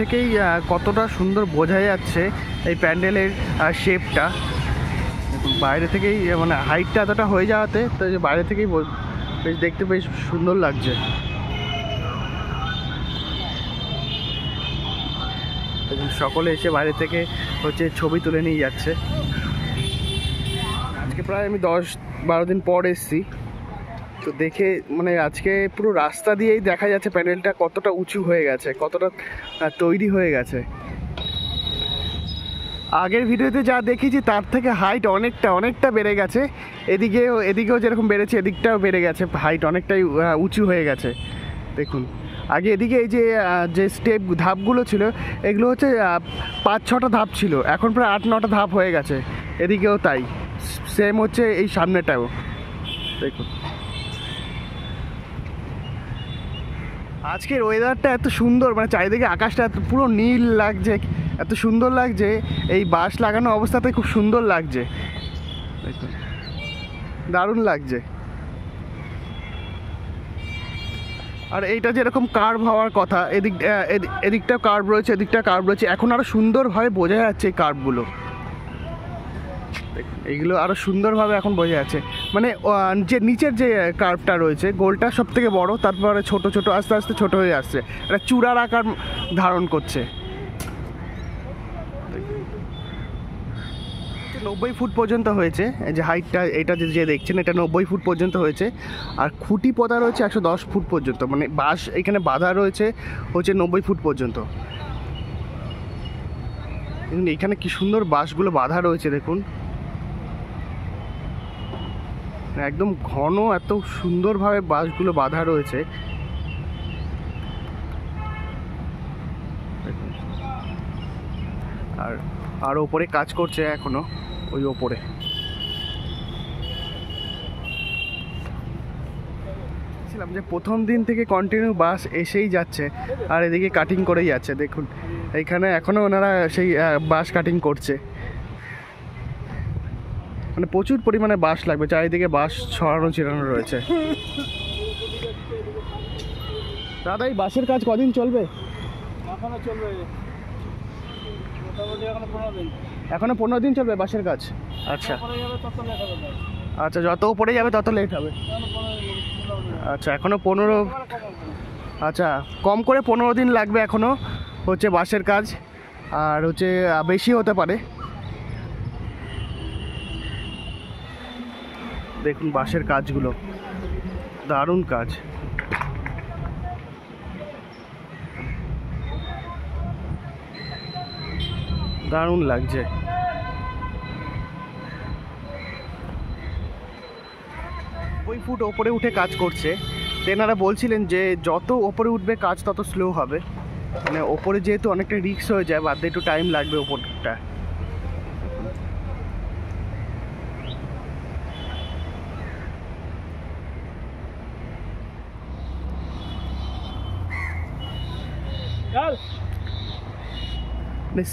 থেকেই কতটা সুন্দর বোঝা যাচ্ছে এই প্যান্ডেলের শেপটা। দেখুন বাইরে থেকেই মানে হাইটটা এতটা হয়ে যাওয়াতে তো বাইরে থেকেই বেশ দেখতে বেশ সুন্দর লাগছে। সকলে এসে বাইরে থেকে হচ্ছে ছবি তুলে নিয়ে যাচ্ছে। আজকে প্রায় আমি 10-12 দিন পর এসেছি, তো দেখে মানে আজকে পুরো রাস্তা দিয়েই দেখা যাচ্ছে প্যান্ডেলটা কতটা উঁচু হয়ে গেছে, কতটা তৈরি হয়ে গেছে। আগের ভিডিওতে যা দেখেছি তার থেকে হাইট অনেকটা বেড়ে গেছে। এদিকেও যেরকম বেড়েছে এদিকটাও বেড়ে গেছে, হাইট অনেকটাই উঁচু হয়ে গেছে। দেখুন আগে এদিকে এই যে ধাপগুলো ছিল এগুলো হচ্ছে 5-6টা ধাপ ছিল, এখন প্রায় 8-9টা ধাপ হয়ে গেছে। এদিকেও তাই, সেম হচ্ছে এই সামনেটাও। দেখুন আজকের ওয়েদারটা এত সুন্দর, মানে চারিদিকে আকাশটা পুরো নীল লাগছে, এত সুন্দর লাগছে। এই বাঁশ লাগানো অবস্থাতে খুব সুন্দর লাগছে, দেখুন দারুণ লাগছে। আর এইটা যেরকম কার্ভ হওয়ার কথা, এদিকটাও কার্ভ রয়েছে, এদিকটা কার্ভ রয়েছে, এখন আরও সুন্দরভাবে বোঝা যাচ্ছে এই কার্ভগুলো। এইগুলো আরও সুন্দরভাবে এখন বোঝা যাচ্ছে, মানে যে নিচের যে কার্ভটা রয়েছে গোলটা সব থেকে বড়, তারপরে ছোট ছোট আস্তে আস্তে ছোট হয়ে আসছে, এটা চূড়ার আকার ধারণ করছে। 90 ফুট পর্যন্ত হয়েছে এই যে হাইটটা, এটা যে দেখছেন এটা 90 ফুট পর্যন্ত হয়েছে। আর খুঁটি পোঁতা রয়েছে 110 ফুট পর্যন্ত, মানে বাঁশ এখানে বাঁধা রয়েছে হচ্ছে 90 ফুট পর্যন্ত। এখানে কি সুন্দর বাঁশগুলো বাঁধা রয়েছে, দেখুন একদম ঘন, এত সুন্দরভাবে বাঁশগুলো বাঁধা রয়েছে। আর ওপরে কাজ করছে এখনো, ওই ওপরে। ছিলাম যে প্রথম দিন থেকে কন্টিনিউ বাস এসেই যাচ্ছে আর এদিকে কাটিং করেই যাচ্ছে। দেখুন এইখানে এখনো ওনারা সেই বাঁশ কাটিং করছে, মানে প্রচুর পরিমাণে বাঁশ লাগবে, চারিদিকে বাঁশ ছড়ানো ছিড়ানো রয়েছে। দাদা এই বাঁশের কাজ কদিন চলবে? এখনো 15 দিন চলবে বাঁশের কাজ। আচ্ছা আচ্ছা, যত উপরে যাবে তত লেট হবে। আচ্ছা এখনো 15, আচ্ছা কম করে 15 দিন লাগবে এখনো হচ্ছে বাঁশের কাজ, আর হচ্ছে বেশি হতে পারে। দেখুন বাঁশের কাজগুলো দারুণ কাজ, দারুণ লাগছে। ওই ফুট ওপরে উঠে কাজ করছে, তেনারা বলছিলেন যে যত ওপরে উঠবে কাজ তত স্লো হবে, মানে ওপরে যেহেতু অনেকটা রিস্ক হয়ে যায়, বাদে একটু টাইম লাগবে ওপরটা।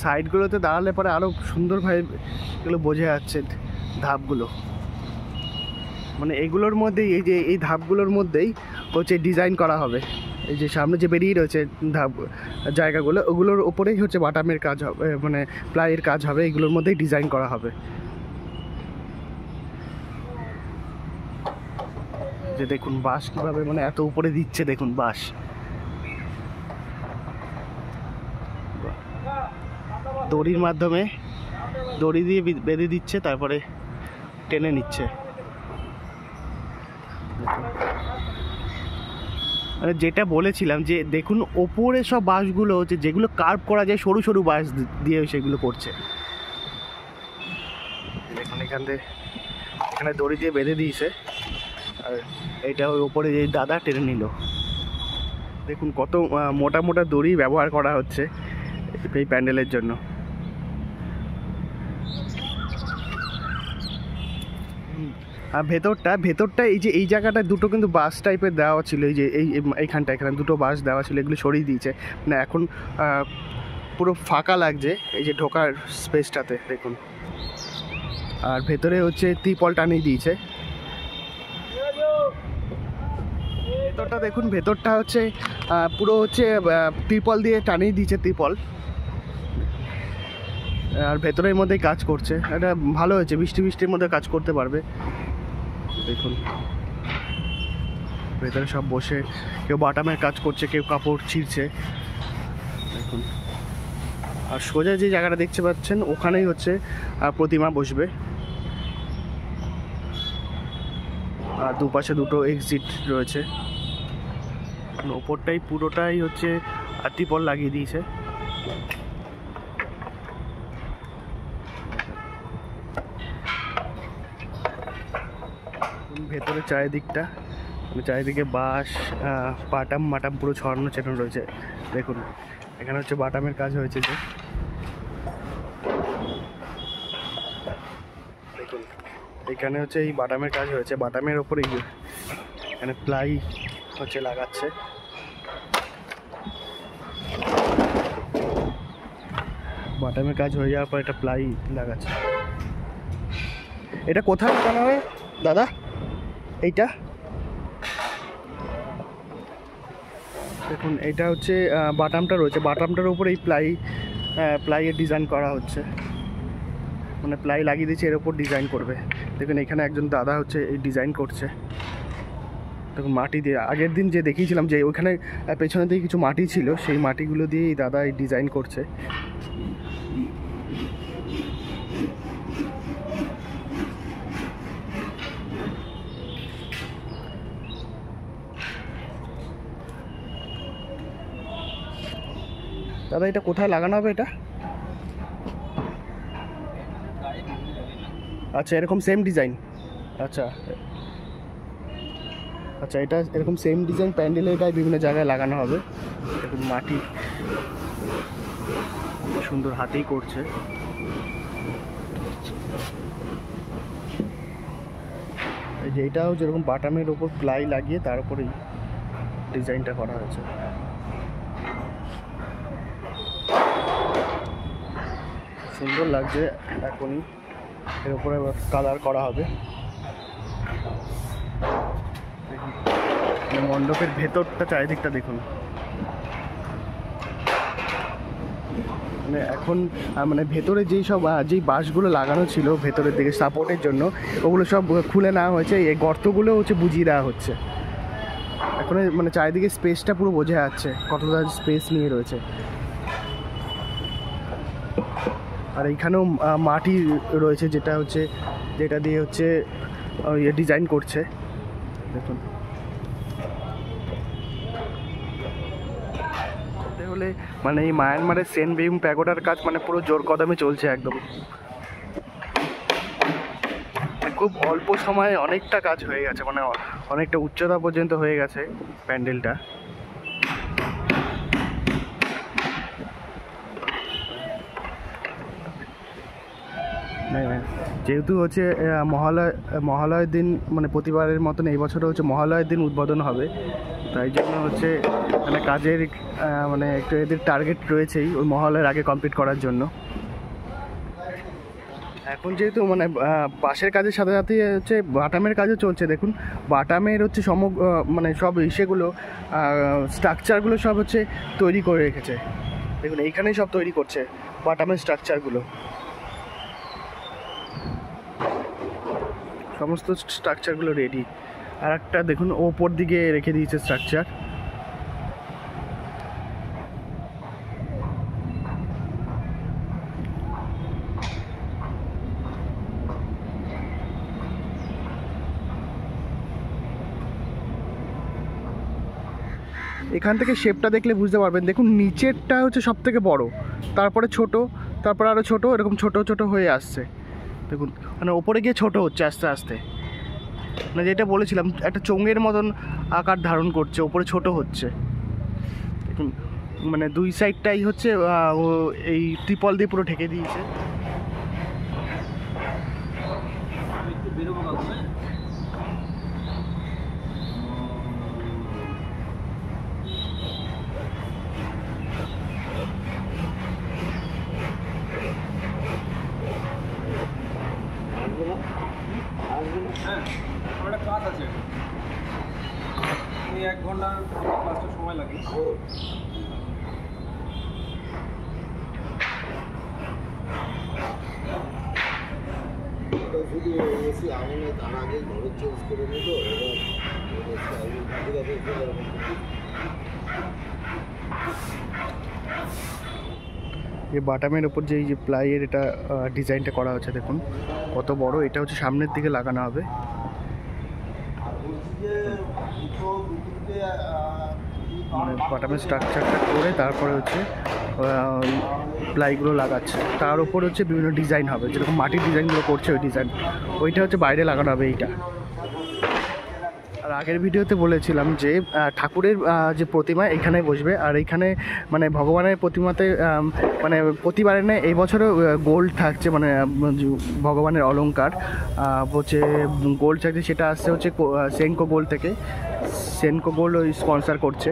সাইডগুলোতে দাঁড়ালে পরে আরও সুন্দরভাবে এগুলো বোঝা যাচ্ছে ধাপগুলো, মানে এগুলোর মধ্যেই এই ধাপগুলোর মধ্যেই হচ্ছে ডিজাইন করা হবে। এই যে সামনে যে বেরিয়ে রয়েছে ধাপ জায়গাগুলো, ওগুলোর ওপরেই হচ্ছে বাটামের কাজ হবে, মানে প্লাইয়ের কাজ হবে, এগুলোর মধ্যেই ডিজাইন করা হবে। যে দেখুন বাঁশ কীভাবে মানে এত উপরে দিচ্ছে, দেখুন বাঁশ দড়ির মাধ্যমে দড়ি দিয়ে বেঁধে দিচ্ছে, তারপরে টেনে নিচ্ছে। মানে যেটা বলেছিলাম যে দেখুন ওপরে সব বাঁশগুলো হচ্ছে যেগুলো কার্ভ করা যায়, সরু সরু বাঁশ দিয়ে সেগুলো করছে। দেখুন এখানে দড়ি দিয়ে বেঁধে দিয়েছে, আর এটা ওই ওপরে যে দাদা টেনে নিল। দেখুন কত মোটা মোটা দড়ি ব্যবহার করা হচ্ছে এই প্যান্ডেলের জন্য। আর ভেতরটা এই জায়গাটা দুটো কিন্তু বাস টাইপের দেওয়া ছিল, এই যে এখানে দুটো বাস দেওয়া ছিল, এগুলো সরিয়ে দিয়েছে, মানে এখন পুরো ফাঁকা লাগছে এই যে ঢোকার স্পেসটাতে দেখুন। আর ভেতরে হচ্ছে ত্রিপল টানিয়ে দিয়েছে। ভেতরটা দেখুন, ভেতরটা হচ্ছে পুরো হচ্ছে ত্রিপল দিয়ে টানিয়ে দিয়েছে, ত্রিপল। আর ভেতরের মধ্যেই কাজ করছে, এটা ভালো হয়েছে, বৃষ্টির মধ্যে কাজ করতে পারবে। দেখুন ভেতরে সব বসে কেউ বাটামের কাজ করছে, কেউ কাপড় ছিঁড়ছে। দেখুন, আর সোজা যে জায়গাটা দেখতে পাচ্ছেন ওখানেই হচ্ছে প্রতিমা বসবে। আর দুপাশে দুটো এক্সিট রয়েছে। ওপরটাই পুরোটাই হচ্ছে ত্রিপল লাগিয়ে দিয়েছে। ভেতরে চারিদিকটা, চারিদিকে বাঁশ, বাটাম মাটাম পুরো ছড়ানো ছেটানো রয়েছে। দেখুন এখানে হচ্ছে বাটামের কাজ হয়েছে যে, দেখুন এখানে হচ্ছে এই বাটামের কাজ হয়েছে। বাটামের ওপরে এখানে প্লাই হচ্ছে লাগাচ্ছে। বাটামের কাজ হয়ে যাওয়ার পর এটা প্লাই লাগাচ্ছে। এটা কোথায় লাগানো হয় দাদা? এইটা দেখুন, এটা হচ্ছে বাটামটা রয়েছে, বাটামটার উপর এই প্লাইয়ের ডিজাইন করা হচ্ছে, মানে প্লাই লাগিয়ে দিয়েছে, এর উপর ডিজাইন করবে। দেখুন এখানে একজন দাদা হচ্ছে এই ডিজাইন করছে। দেখুন মাটি দিয়ে, আগের দিন যে দেখিয়েছিলাম যে ওইখানে পেছনে দিয়ে কিছু মাটি ছিল, সেই মাটিগুলো দিয়ে এই দাদা এই ডিজাইন করছে। দাদা এটা কোথায় লাগানো হবে এটা? আচ্ছা এরকম সেম ডিজাইন, আচ্ছা আচ্ছা, এটা এরকম সেম ডিজাইন প্যান্ডেলের গায়ে বিভিন্ন জায়গায় লাগানো হবে। দেখুন মাটি সুন্দর হাতেই করছে। এই যে এটাও যেরকম বাটামের ওপর প্লাই লাগিয়ে তার উপরেই ডিজাইনটা করা হয়েছে। সুন্দর লাগছে, এখনই এর উপরে কালার করা হবে। মণ্ডপের ভেতরটা চারিদিকটা দেখুন, মানে এখন মানে ভেতরে যেই সব যেই বাঁশগুলো লাগানো ছিল ভেতরের দিকে সাপোর্টের জন্য, ওগুলো সব খুলে নেওয়া হয়েছে। এই গর্তগুলো হচ্ছে বুঝিয়ে দেওয়া হচ্ছে। এখন মানে চারিদিকে স্পেসটা পুরো বোঝা যাচ্ছে কতটা স্পেস নিয়ে রয়েছে। আর এইখানেও মাটি রয়েছে, যেটা দিয়ে হচ্ছে ডিজাইন করছে। দেখুন হলে মানে এই মায়ানমারের সেন্ট ভীম প্যাগোডার কাজ মানে পুরো জোর কদমে চলছে একদম। খুব অল্প সময়ে অনেকটা কাজ হয়ে গেছে, মানে অনেকটা উচ্চতা পর্যন্ত হয়ে গেছে প্যান্ডেলটা। যেহেতু হচ্ছে মহালয়ের দিন, মানে প্রতিবারের মতন এই বছরও হচ্ছে মহালয়ের দিন উদ্বোধন হবে, তাই জন্য হচ্ছে মানে কাজের মানে একটু এদের টার্গেট রয়েছেই ওই মহালয়ের আগে কমপ্লিট করার জন্য। এখন যেহেতু মানে বাঁশের কাজের সাথে সাথে হচ্ছে বাটামের কাজও চলছে। দেখুন বাটামের হচ্ছে মানে সব ইসেগুলো স্ট্রাকচারগুলো সব হচ্ছে তৈরি করে রেখেছে। দেখুন এইখানেই সব তৈরি করছে বাটামের স্ট্রাকচারগুলো, সমস্ত স্ট্রাকচারগুলো রেডি। আর একটা দেখুন ওপর দিকে রেখে দিয়েছে স্ট্রাকচার। এখান থেকে শেপটা দেখলে বুঝতে পারবেন। দেখুন নিচেরটা হচ্ছে সব থেকে বড়, তারপরে ছোট, তারপরে আরও ছোট, এরকম ছোট ছোট হয়ে আসছে। দেখুন মানে ওপরে গিয়ে ছোট হচ্ছে আস্তে আস্তে, মানে যেটা বলেছিলাম একটা চোঙের মতন আকার ধারণ করছে, ওপরে ছোট হচ্ছে। দেখুন মানে দুই সাইডটাই হচ্ছে এই ত্রিপল দিয়ে পুরো ঢেকে দিয়েছে। এই 1 ঘন্টা ক্লাসটা সময় লাগে। শুধু এসি আগুনে তার আগে ঘরে চেঞ্জ করে নিত। এই বাটামের ওপর যে এই যে প্লাইয়ের এটা ডিজাইনটা করা হচ্ছে দেখুন কত বড়। এটা হচ্ছে সামনের দিকে লাগানো হবে। মানে বাটামের স্ট্রাকচারটা করে তারপরে হচ্ছে প্লাইগুলো লাগাচ্ছে। তার উপর হচ্ছে বিভিন্ন ডিজাইন হবে, যেরকম মাটির ডিজাইনগুলো করছে ওই ডিজাইন, ওইটা হচ্ছে বাইরে লাগানো হবে এইটা। আর আগের ভিডিওতে বলেছিলাম যে ঠাকুরের যে প্রতিমা এখানে বসবে, আর এইখানে মানে ভগবানের প্রতিমাতে মানে প্রতিবারে নেই এই বছরও গোল্ড থাকছে, মানে ভগবানের অলংকার হচ্ছে গোল্ড থাকছে। সেটা আসছে হচ্ছে সেনকো গোল্ড থেকে। সেনকো গোল্ড ওই স্পন্সার করছে।